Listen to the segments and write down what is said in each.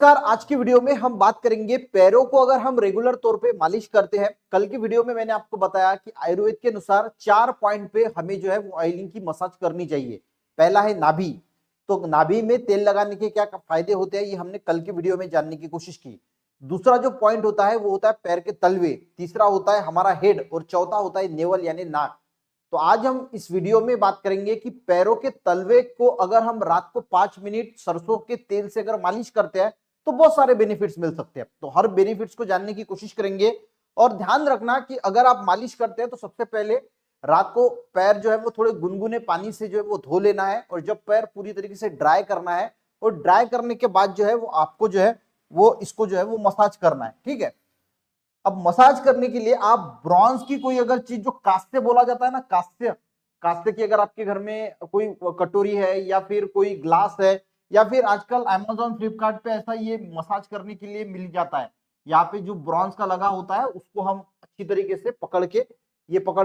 Sir आज की video में हम बात करेंगे पैरों को अगर हम रेगुलर तौर पे मालिश करते हैं। कल की वीडियो में मैंने आपको बताया कि आयुर्वेद के अनुसार 4 पॉइंट पे हमें जो है वो ऑयलिंग की मसाज करनी चाहिए। पहला है नाभि। तो नाभि में तेल लगाने के क्या फायदे होते हैं ये हमने कल की वीडियो में जानने की कोशिश की। दूसरा जो पॉइंट होता है वो होता है पैर के तलवे, तीसरा होता है हमारा हेड और चौथा होता है नेवल यानी नाक। तो आज हम इस वीडियो में बात करेंगे कि पैरों के तलवे को अगर हम रात को 5 मिनट सरसों के तेल से अगर मालिश करते हैं तो बहुत सारे बेनिफिट्स मिल सकते हैं। तो हर बेनिफिट्स को जानने की कोशिश करेंगे। और ध्यान रखना कि अगर आप मालिश करते हैं तो सबसे पहले रात को पैर जो है वो थोड़े गुनगुने पानी से जो है वो धो लेना है और जब पैर पूरी तरीके से ड्राई करना है और ड्राई करने के बाद जो है वो आपको जो है वो इसको जो है वो मसाज करना है। ठीक है। अब मसाज करने के लिए आप ब्रॉन्ज की कोई अगर चीज जो कांस्य बोला जाता है ना, कांस्य कांस्य की अगर आपके घर में कोई कटोरी है या फिर कोई ग्लास है या फिर आजकल Amazon फ्लिपकार्ट पे ऐसा ये मसाज करने के लिए मिल जाता है। यहाँ पे जो ब्रॉन्ज का लगा होता है उसको हम अच्छी तरीके से पकड़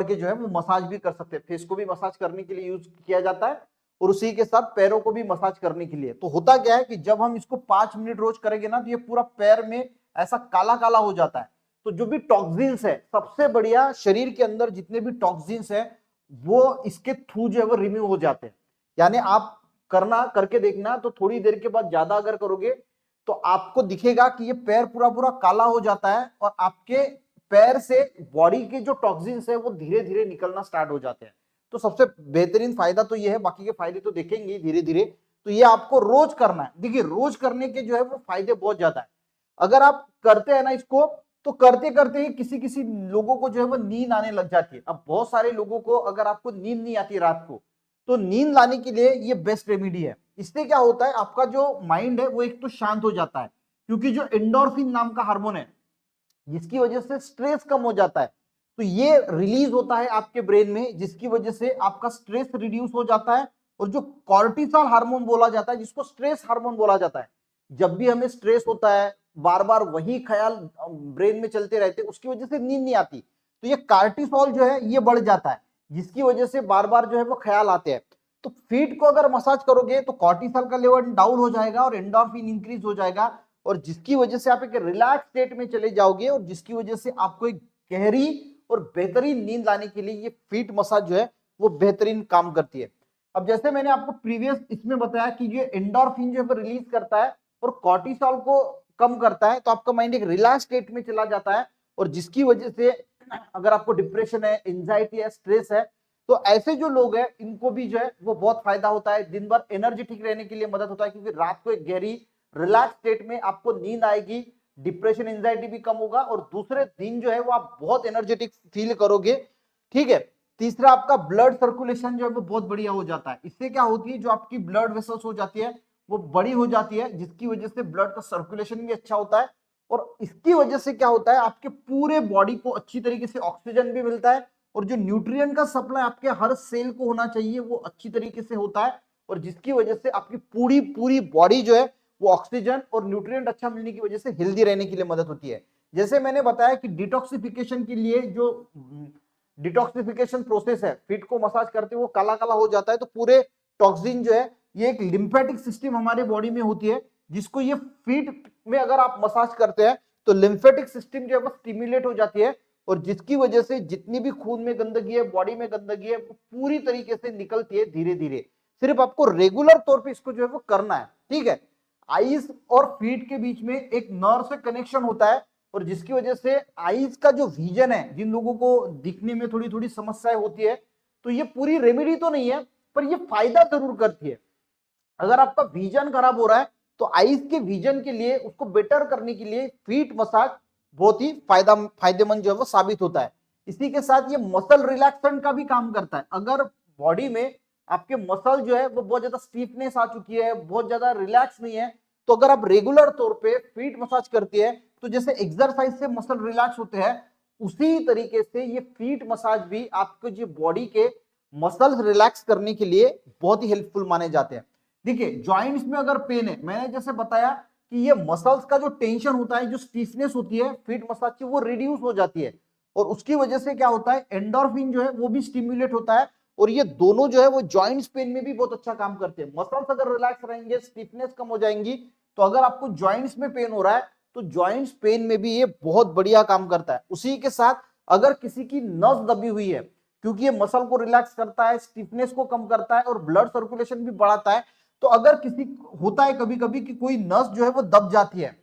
के जो है वो मसाज भी कर सकते हैं। फेस को भी मसाज करने के लिए यूज किया जाता है और उसी के साथ पैरों को भी मसाज करने के लिए। तो होता क्या है कि जब हम इसको 5 मिनट रोज करेंगे ना तो ये पूरा पैर में ऐसा काला काला हो जाता है। तो जो भी टॉक्सिन्स है, सबसे बढ़िया शरीर के अंदर जितने भी टॉक्सिन्स है वो इसके थ्रू जो है वो रिमूव हो जाते हैं। यानी आप करके देखना तो थोड़ी देर के बाद ज्यादा अगर करोगे तो आपको दिखेगा कि ये पैर पूरा पूरा काला हो जाता है और आपके पैर से बॉडी के जो टॉक्सिन्स है वो धीरे धीरे निकलना स्टार्ट हो जाते हैं। तो सबसे बेहतरीन फायदा तो ये है, बाकी के फायदे तो देखेंगे धीरे धीरे। तो ये आपको रोज करना है। देखिए रोज करने के जो है वो फायदे बहुत ज्यादा है। अगर आप करते हैं ना इसको तो करते करते ही किसी किसी लोगों को जो है वो नींद आने लग जाती है। अब बहुत सारे लोगों को अगर आपको नींद नहीं आती रात को तो नींद लाने के लिए ये बेस्ट रेमेडी है। इससे क्या होता है आपका जो माइंड है वो एक तो शांत हो जाता है क्योंकि जो एंडोर्फिन नाम का हार्मोन है जिसकी वजह से स्ट्रेस कम हो जाता है तो ये रिलीज होता है आपके ब्रेन में जिसकी वजह से आपका स्ट्रेस रिड्यूस हो जाता है। और जो कॉर्टिसोल हार्मोन बोला जाता है जिसको स्ट्रेस हार्मोन बोला जाता है, जब भी हमें स्ट्रेस होता है बार बार वही ख्याल ब्रेन में चलते रहते उसकी वजह से नींद नहीं आती तो ये कार्टिसोल जो है ये बढ़ जाता है जिसकी वजह से बार बार जो है वो ख्याल आते हैं। तो फीट को अगर मसाज करोगे तो कॉर्टिसोल का लेवल डाउन हो जाएगा और एंडोर्फिन इंक्रीज हो जाएगा और जिसकी वजह से आप एक रिलैक्स स्टेट में चले जाओगे और जिसकी वजह से आपको एक गहरी और बेहतरीन नींद लाने के लिए ये फीट मसाज जो है वो बेहतरीन काम करती है। अब जैसे मैंने आपको प्रीवियस इसमें बताया कि ये एंडोर्फिन जो है रिलीज करता है और कॉर्टिसोल को कम करता है तो आपका माइंड एक रिलैक्स स्टेट में चला जाता है और जिसकी वजह से अगर आपको डिप्रेशन है, एंजाइटी है, स्ट्रेस है तो ऐसे जो लोग हैं इनको भी जो है वो बहुत फायदा होता है। दिन भर एनर्जेटिक रहने के लिए मदद होता है क्योंकि रात को एक गहरी रिलैक्स स्टेट में आपको नींद आएगी, डिप्रेशन एंजाइटी भी कम होगा और दूसरे दिन जो है वो आप बहुत एनर्जेटिक फील करोगे। ठीक है। तीसरा आपका ब्लड सर्कुलेशन जो है वो बहुत बढ़िया हो जाता है। इससे क्या होती है जो आपकी ब्लड वेसल्स हो जाती है वो बड़ी हो जाती है जिसकी वजह से ब्लड का सर्कुलेशन भी अच्छा होता है और इसकी वजह से क्या होता है आपके पूरे बॉडी को अच्छी तरीके से ऑक्सीजन भी मिलता है और जो न्यूट्रिएंट का सप्लाई आपके हर सेल को होना चाहिए वो अच्छी तरीके से होता है और जिसकी वजह से आपकी पूरी पूरी बॉडी जो है वो ऑक्सीजन और न्यूट्रिएंट अच्छा मिलने की वजह से हेल्दी रहने के लिए मदद होती है। जैसे मैंने बताया कि डिटॉक्सिफिकेशन के लिए जो डिटॉक्सिफिकेशन प्रोसेस है, फीट को मसाज करते वो काला काला हो जाता है तो पूरे टॉक्सिन जो है ये एक लिम्फेटिक सिस्टम हमारे बॉडी में होती है जिसको ये फीट में अगर आप मसाज करते हैं तो लिम्फेटिक सिस्टम जो है वो स्टिमुलेट हो जाती है और जिसकी वजह से जितनी भी खून में गंदगी है, बॉडी में गंदगी है वो पूरी तरीके से निकलती है धीरे धीरे। सिर्फ आपको रेगुलर तौर पे इसको जो है वो करना है। ठीक है। आईज और फीट के बीच में एक नर्व से कनेक्शन होता है और जिसकी वजह से आईज का जो विजन है, जिन लोगों को दिखने में थोड़ी थोड़ी समस्याएं होती है तो ये पूरी रेमेडी तो नहीं है पर ये फायदा जरूर करती है। अगर आपका विजन खराब हो रहा है तो आईज के विजन के लिए उसको बेटर करने के लिए फीट मसाज बहुत ही फायदेमंद जो है वो साबित होता है। इसी के साथ ये मसल रिलैक्सेंट का भी काम करता है। अगर बॉडी में आपके मसल जो है वो बहुत ज्यादा स्टीफनेस आ चुकी है, बहुत ज्यादा रिलैक्स नहीं है, तो अगर आप रेगुलर तौर पे फीट मसाज करती है तो जैसे एक्सरसाइज से मसल रिलैक्स होते हैं उसी तरीके से ये फीट मसाज भी आपके जो बॉडी के मसल्स रिलैक्स करने के लिए बहुत ही हेल्पफुल माने जाते हैं। देखिए जॉइंट्स में अगर पेन है, मैंने जैसे बताया कि ये मसल्स का जो टेंशन होता है, जो स्टिफनेस होती है फीट मसाज की वो रिड्यूस हो जाती है और उसकी वजह से क्या होता है एंडोर्फिन जो है वो भी स्टिमुलेट होता है और ये दोनों जो है वो जॉइंट्स पेन में भी बहुत अच्छा काम करते हैं। मसल्स अगर रिलैक्स रहेंगे, स्टिफनेस कम हो जाएंगी तो अगर आपको ज्वाइंट्स में पेन हो रहा है तो ज्वाइंट्स पेन में भी ये बहुत बढ़िया काम करता है। उसी के साथ अगर किसी की नस दबी हुई है, क्योंकि ये मसल को रिलैक्स करता है, स्टिफनेस को कम करता है और ब्लड सर्कुलेशन भी बढ़ाता है, तो अगर किसी होता है कभी कभी कि कोई नस जो है वो दब जाती है,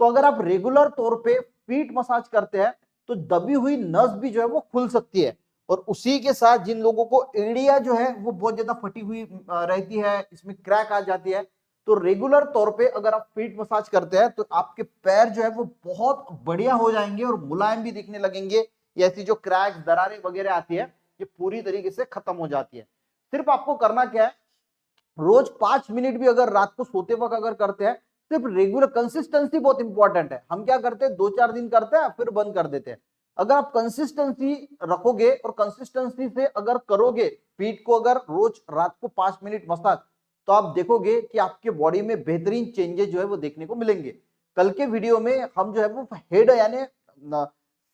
तो अगर आप रेगुलर तौर पे फीट मसाज करते हैं तो दबी हुई नस भी जो है वो खुल सकती है। और उसी के साथ जिन लोगों को एड़िया जो है वो बहुत ज्यादा फटी हुई रहती है, इसमें क्रैक आ जाती है, तो रेगुलर तौर पे अगर आप फीट मसाज करते हैं तो आपके पैर जो है वो बहुत बढ़िया हो जाएंगे और मुलायम भी दिखने लगेंगे। ये ऐसी जो क्रैक दरारें वगैरह आती है ये पूरी तरीके से खत्म हो जाती है। सिर्फ आपको करना क्या है, रोज 5 मिनट भी अगर रात को सोते वक्त अगर करते हैं, सिर्फ रेगुलर कंसिस्टेंसी बहुत इंपॉर्टेंट है। हम क्या करते हैं 2-4 दिन करते हैं फिर बंद कर देते हैं। अगर आप कंसिस्टेंसी रखोगे और कंसिस्टेंसी से अगर करोगे फीट को अगर रोज रात को 5 मिनट मसाज, तो आप देखोगे कि आपके बॉडी में बेहतरीन चेंजेस जो है वो देखने को मिलेंगे। कल के वीडियो में हम जो है वो हेड यानी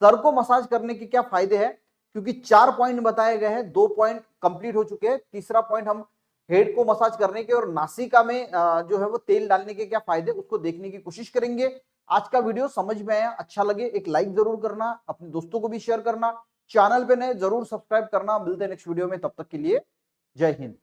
सर को मसाज करने के क्या फायदे हैं, क्योंकि 4 पॉइंट बताए गए हैं, 2 पॉइंट कंप्लीट हो चुके हैं, तीसरा पॉइंट हम हेड को मसाज करने के और नासिका में जो है वो तेल डालने के क्या फायदे उसको देखने की कोशिश करेंगे। आज का वीडियो समझ में आया, अच्छा लगे एक लाइक जरूर करना, अपने दोस्तों को भी शेयर करना, चैनल पे नए जरूर सब्सक्राइब करना। मिलते हैं नेक्स्ट वीडियो में, तब तक के लिए जय हिंद।